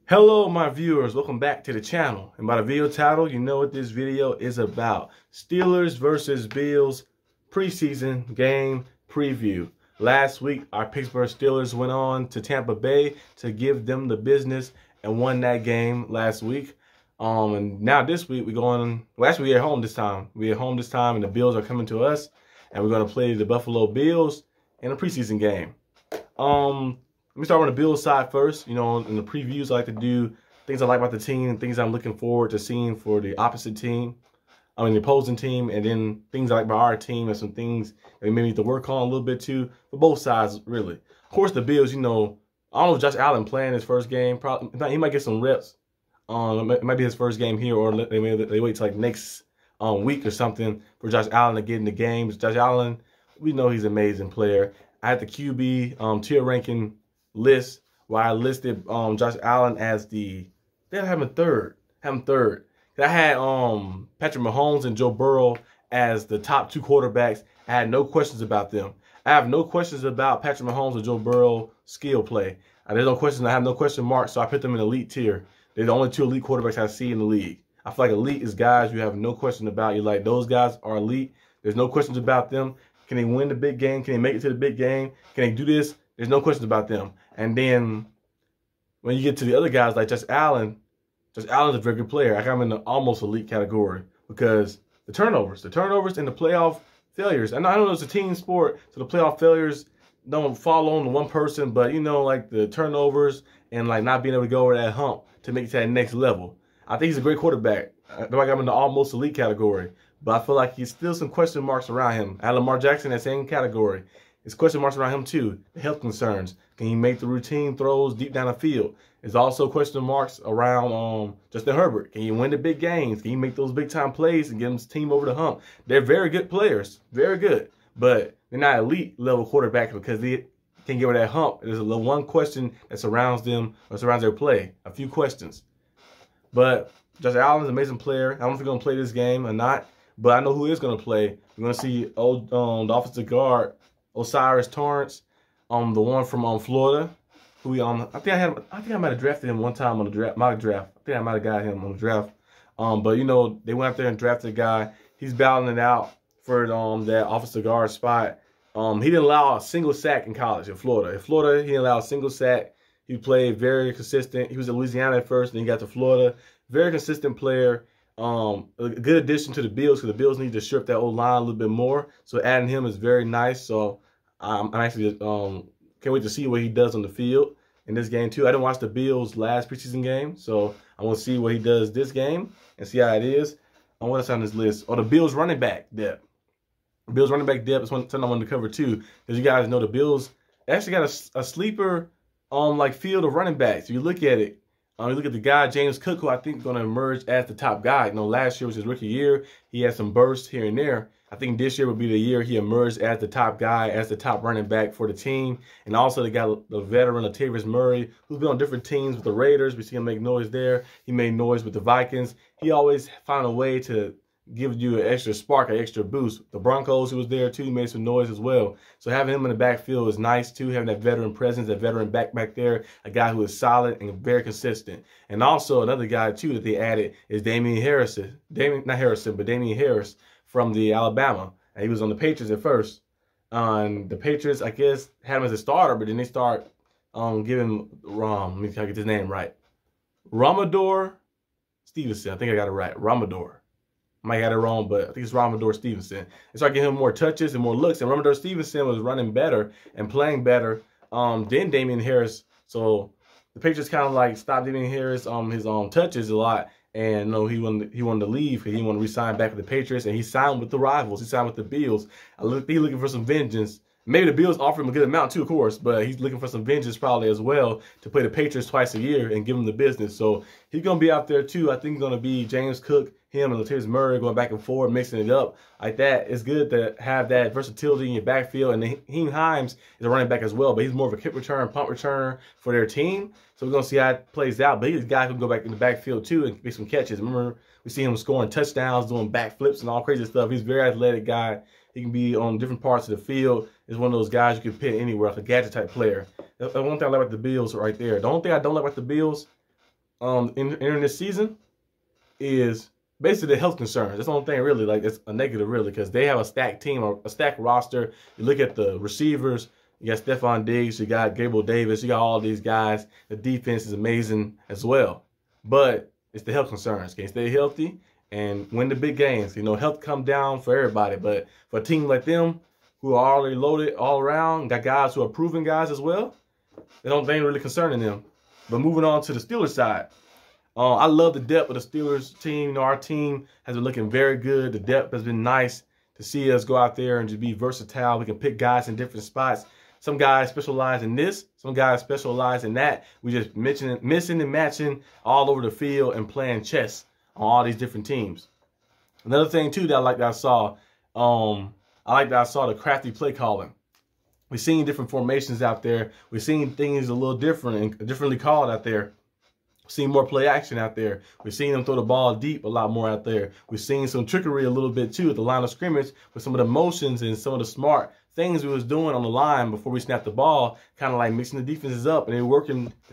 Hello my viewers, welcome back to the channel. And by the video title, you know what this video is about. Steelers versus Bills preseason game preview. Last week, our Pittsburgh Steelers went on to Tampa Bay to give them the business and won that game last week. And now this week, we're going, well actually we're at home this time. We're at home this time and the Bills are coming to us. And we're going to play the Buffalo Bills in a preseason game. Let me start on the Bills side first. You know, in the previews, I like to do things I like about the team, things I'm looking forward to seeing for the opposite team, the opposing team, and then things I like about our team and some things that we may need to work on a little bit too, for both sides, really. Of course, the Bills, you know, I don't know if Josh Allen playing his first game. Probably, he might get some reps. It might be his first game here, or they wait till like next week or something for Josh Allen to get in the games. Josh Allen, we know he's an amazing player. I had the QB tier ranking list where I listed Josh Allen as they have him third. I had Patrick Mahomes and Joe Burrow as the top two quarterbacks. I had no questions about them. I have no questions about Patrick Mahomes or Joe Burrow skill play. There's no questions. I have no question marks, so I put them in elite tier. They're the only two elite quarterbacks I see in the league. I feel like elite is guys you have no question about. You're like, those guys are elite. There's no questions about them. Can they win the big game? Can they make it to the big game? Can they do this? There's no questions about them. And then when you get to the other guys like Josh Allen's a very good player. I got him in the almost elite category because the turnovers and the playoff failures. And I know it's a team sport, so the playoff failures don't fall on one person, but you know, like the turnovers and like not being able to go over that hump to make it to that next level. I think he's a great quarterback. I got him in the almost elite category, but I feel like he's still some question marks around him. I had Lamar Jackson in that same category. There's question marks around him too. The health concerns. Can he make the routine throws deep down the field? There's also question marks around Justin Herbert. Can he win the big games? Can he make those big time plays and get his team over the hump? They're very good players, very good, but they're not elite level quarterbacks because they can't get over that hump. There's one question that surrounds them or surrounds their play. A few questions. But Josh Allen's an amazing player. I don't know if he's going to play this game or not, but I know who is going to play. We're going to see the offensive guard Osiris Torrance, the one from Florida, who I think I might have drafted him one time on the mock draft. I think I might have got him on the draft. But you know, they went out there and drafted a guy. He's battling it out for that offensive guard spot. He didn't allow a single sack in college in Florida. In Florida, he didn't allow a single sack. He played very consistent. He was at Louisiana at first, then he got to Florida. Very consistent player. A good addition to the Bills because the Bills need to strip that old line a little bit more. So adding him is very nice. So I'm actually can't wait to see what he does on the field in this game too. I didn't watch the Bills' last preseason game, so I want to see what he does this game and see how it is. And what else on this list? Oh, the Bills running back depth. Bills running back depth is something I wanted to cover too, because you guys know the Bills actually got a sleeper like field of running backs. If you look at it, you look at the guy, James Cook, who I think is going to emerge as the top guy. You know, last year was his rookie year. He had some bursts here and there. I think this year would be the year he emerged as the top guy, as the top running back for the team. And also they got the veteran Latavius Murray, who's been on different teams with the Raiders. We see him make noise there. He made noise with the Vikings. He always found a way to give you an extra spark, an extra boost. The Broncos, who was there too, made some noise as well. So having him in the backfield is nice too, having that veteran presence, that veteran back there, a guy who is solid and very consistent. And also another guy too that they added is Damian Harris from the Alabama. And he was on the Patriots at first. And the Patriots, I guess, had him as a starter, but then they start giving let me try to get his name right. Rhamondre Stevenson. I think I got it right. Rhamondre. I might have it wrong, but I think it's Rhamondre Stevenson. They started giving him more touches and more looks, and Rhamondre Stevenson was running better and playing better than Damian Harris. So the Patriots kind of like stopped Damian Harris his touches a lot, and no, he wanted to leave because he wanted to re-sign back with the Patriots, and he signed with the rivals. He signed with the Bills. He's looking for some vengeance. Maybe the Bills offer him a good amount too, of course, but he's looking for some vengeance probably as well to play the Patriots twice a year and give him the business. So he's going to be out there too. I think he's going to be James Cook, him and Latavius Murray going back and forth, mixing it up like that. It's good to have that versatility in your backfield. And Nyheim Hines is a running back as well, but he's more of a kick return, punt returner for their team. So we're going to see how it plays out. But he's a guy who can go back in the backfield too and make some catches. Remember, we see him scoring touchdowns, doing backflips and all crazy stuff. He's a very athletic guy. He can be on different parts of the field. He's one of those guys you can pit anywhere, like a gadget type player. The one thing I like about the Bills right there. The only thing I don't like about the Bills, entering this season is basically the health concerns. That's the only thing really, like it's a negative really, because they have a stacked team or a stacked roster. You look at the receivers, you got Stephon Diggs, you got Gabriel Davis, you got all these guys. The defense is amazing as well. But it's the health concerns. Can you stay healthy and win the big games? You know, health come down for everybody, but for a team like them who are already loaded all around, got guys who are proven guys as well, they don't think really concerning them. But moving on to the Steelers side, I love the depth of the Steelers team. You know, our team has been looking very good. The depth has been nice to see us go out there and just be versatile. We can pick guys in different spots. Some guys specialize in this. Some guys specialize in that. We just missing and matching all over the field and playing chess on all these different teams. Another thing, too, that I like that I saw, the crafty play calling. We've seen different formations out there. We've seen things a little different and differently called out there. We've seen more play action out there. We've seen them throw the ball deep a lot more out there. We've seen some trickery a little bit, too, at the line of scrimmage with some of the motions and some of the smart things we was doing on the line before we snapped the ball, kind of like mixing the defenses up, and it was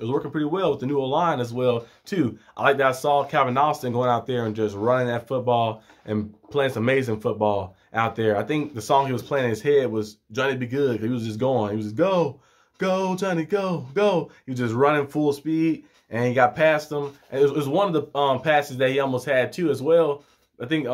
working pretty well with the new O-line as well, too. I like that I saw Calvin Austin going out there and just running that football and playing some amazing football out there. I think the song he was playing in his head was Johnny Be Good. He was just going. He was just, go, go, Johnny, go, go. He was just running full speed, and he got past him. And it was one of the passes that he almost had, too, as well. I think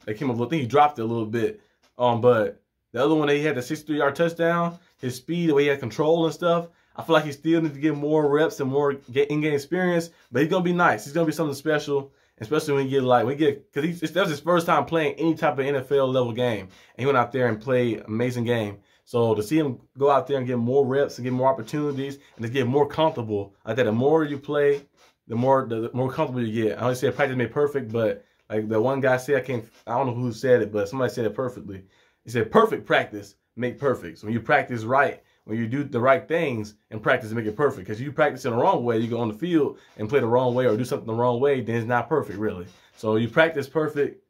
they came up with, I think he dropped it a little bit. But the other one that he had, the 63-yard touchdown, his speed, the way he had control and stuff, I feel like he still needs to get more reps and more in-game experience. But he's going to be nice. He's going to be something special, especially when you get because that was his first time playing any type of NFL level game. And he went out there and played an amazing game. So to see him go out there and get more reps and get more opportunities and to get more comfortable, like that, the more you play, the more comfortable you get. I always say practice made perfect, but like the one guy said, I don't know who said it, but somebody said it perfectly. He said, perfect practice make perfect. So when you practice right, when you do the right things and practice to make it perfect. Because you practice in the wrong way, you go on the field and play the wrong way or do something the wrong way, then it's not perfect, really. So you practice perfect,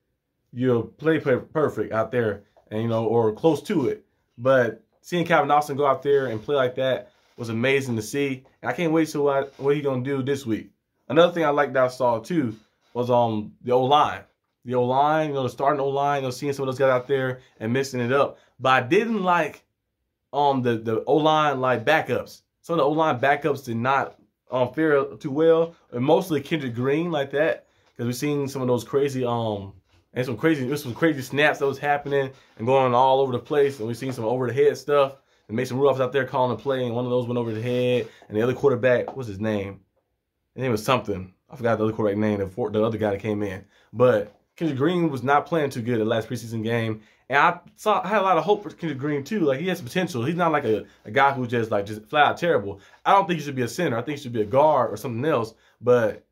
you'll play perfect out there, and you know, or close to it. But seeing Calvin Austin go out there and play like that was amazing to see. And I can't wait to see what he's going to do this week. Another thing I liked that I saw, too, was the O-line. The O-line, you know, the starting O-line, you know, seeing some of those guys out there and mixing it up. But I didn't like the O-line like backups. Some of the O-line backups did not fare too well. And mostly Kendrick Green like that. Because we've seen some of those crazy some crazy snaps that was happening and going all over the place. And we've seen some over the head stuff. And Mason Rudolph's out there calling the play, and one of those went over the head. And the other quarterback, what's his name? His name was something. I forgot the other quarterback name, the other guy that came in. But Kendrick Green was not playing too good the last preseason game. And I had a lot of hope for Kendrick Green, too. Like, he has potential. He's not like a guy who's just flat out terrible. I don't think he should be a center. I think he should be a guard or something else. But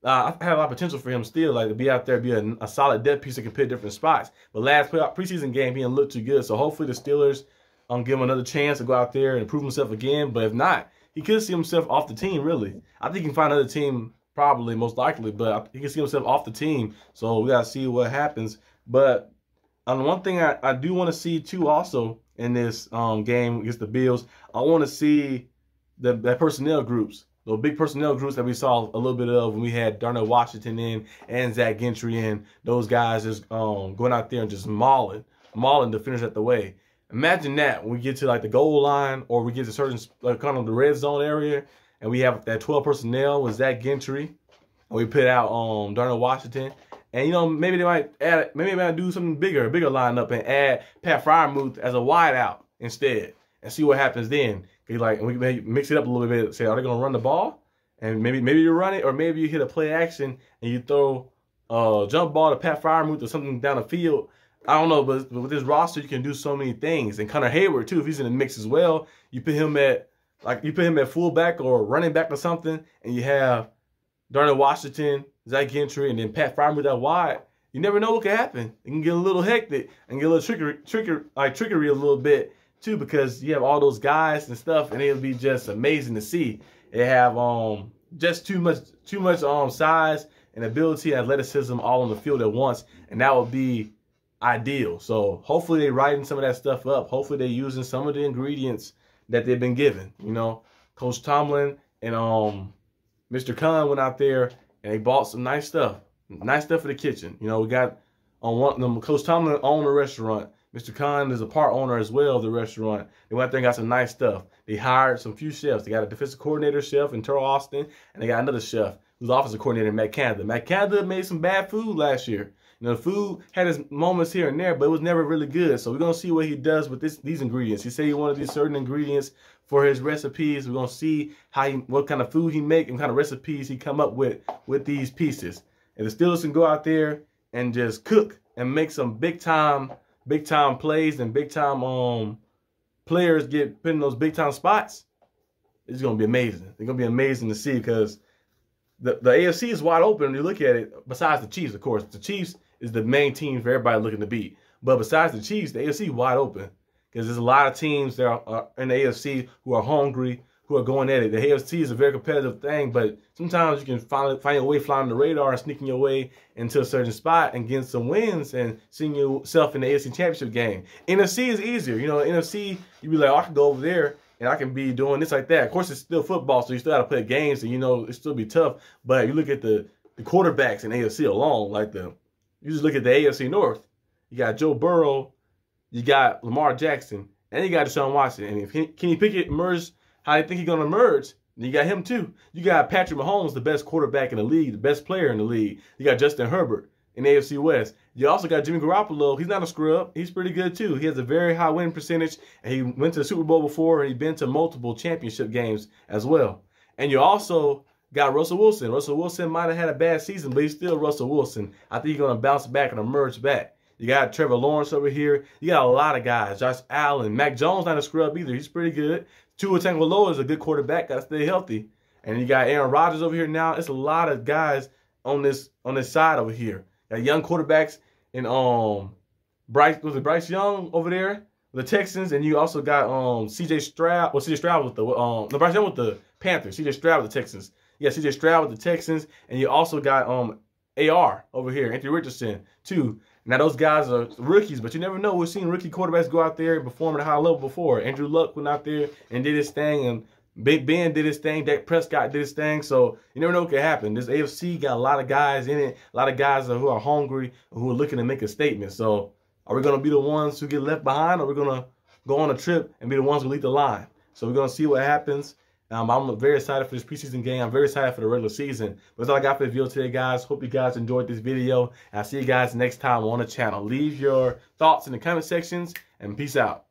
I had a lot of potential for him still, like to be out there, be a solid depth piece that can play different spots. But last preseason game, he didn't look too good. So hopefully the Steelers give him another chance to go out there and prove himself again. But if not, he could see himself off the team, really. I think he can find another team, probably, most likely. But he can see himself off the team. So we got to see what happens. But one thing I do want to see, too, also in this game against the Bills, I want to see that personnel groups. Those big personnel groups that we saw a little bit of when we had Darnell Washington in and Zach Gentry in. Those guys just going out there and just mauling to finish at the way. Imagine that when we get to like the goal line or we get to certain kind of the red zone area and we have that 12 personnel with Zach Gentry and we put out Darnell Washington. And, you know, maybe they might do something bigger, a bigger lineup and add Pat Freiermuth as a wideout instead and see what happens then. Like, we may mix it up a little bit. Say, are they going to run the ball? And maybe you run it, or maybe you hit a play action and you throw a jump ball to Pat Freiermuth or something down the field. I don't know, but with this roster, you can do so many things. And Connor Hayward too, if he's in the mix as well, you put him at fullback or running back or something, and you have Darnell Washington, Zach Gentry, and then Pat Freiermuth out wide. You never know what can happen. It can get a little hectic and get a little trickery a little bit too, because you have all those guys and stuff, and it'll be just amazing to see. They have just too much size and ability and athleticism all on the field at once, and that would be ideal. So hopefully they're writing some of that stuff up. Hopefully they're using some of the ingredients that they've been given. You know, Coach Tomlin and Mr. Khan went out there and they bought some nice stuff for the kitchen. You know, we got on one of them. Coach Tomlin owned the restaurant. Mr. Khan is a part owner as well of the restaurant. They went out there and got some nice stuff. They hired some few chefs. They got a defensive coordinator chef in Terrell Austin, and they got another chef who's offensive coordinator, Matt Canada. Matt Canada made some bad food last year. You know, the food had its moments here and there, but it was never really good. So we're going to see what he does with these ingredients. He said he wanted these certain ingredients for his recipes. We're going to see what kind of food he make and kind of recipes he come up with these pieces. And the Steelers can go out there and just cook and make some big time plays and big time players get put in those big time spots. It's going to be amazing. It's going to be amazing to see because the AFC is wide open when you look at it, besides the Chiefs, of course. The Chiefs is the main team for everybody looking to beat. But besides the Chiefs, the AFC is wide open because there's a lot of teams that are in the AFC who are hungry, who are going at it. The AFC is a very competitive thing, but sometimes you can find your way flying the radar and sneaking your way into a certain spot and getting some wins and seeing yourself in the AFC Championship game. NFC is easier. You know, NFC, you be like, oh, I can go over there and I can be doing this like that. Of course, it's still football, so you still got to play games, and you know it still be tough. But you look at the quarterbacks in AFC alone, you just look at the AFC North. You got Joe Burrow, you got Lamar Jackson, and you got Deshaun Watson. And if Kenny Pickett emerges how they think he's gonna emerge, then you got him too. You got Patrick Mahomes, the best quarterback in the league, the best player in the league. You got Justin Herbert in the AFC West. You also got Jimmy Garoppolo. He's not a scrub. He's pretty good too. He has a very high win percentage, and he went to the Super Bowl before, and he's been to multiple championship games as well. And you also got Russell Wilson. Russell Wilson might have had a bad season, but he's still Russell Wilson. I think he's going to bounce back and emerge back. You got Trevor Lawrence over here. You got a lot of guys. Josh Allen. Mac Jones not a scrub either. He's pretty good. Tua Tagovailoa is a good quarterback. Got to stay healthy. And you got Aaron Rodgers over here now. It's a lot of guys on this side over here. Got young quarterbacks in Bryce Young over there with the Texans, and you also got C.J. Stroud. Well, C.J. Stroud with the Bryce Young with the Panthers. C.J. Stroud with the Texans. Yeah, C.J. Stroud with the Texans, and you also got AR over here, Anthony Richardson too. Now those guys are rookies, but you never know. We've seen rookie quarterbacks go out there and perform at a high level before. Andrew Luck went out there and did his thing, and Big Ben did his thing. Dak Prescott did his thing. So you never know what could happen. This AFC got a lot of guys in it, a lot of guys who are hungry, who are looking to make a statement. So are we going to be the ones who get left behind, or are we going to go on a trip and be the ones who lead the line? So we're going to see what happens. I'm very excited for this preseason game. I'm very excited for the regular season. But that's all I got for the video today, guys. Hope you guys enjoyed this video. And I'll see you guys next time on the channel. Leave your thoughts in the comment sections, and peace out.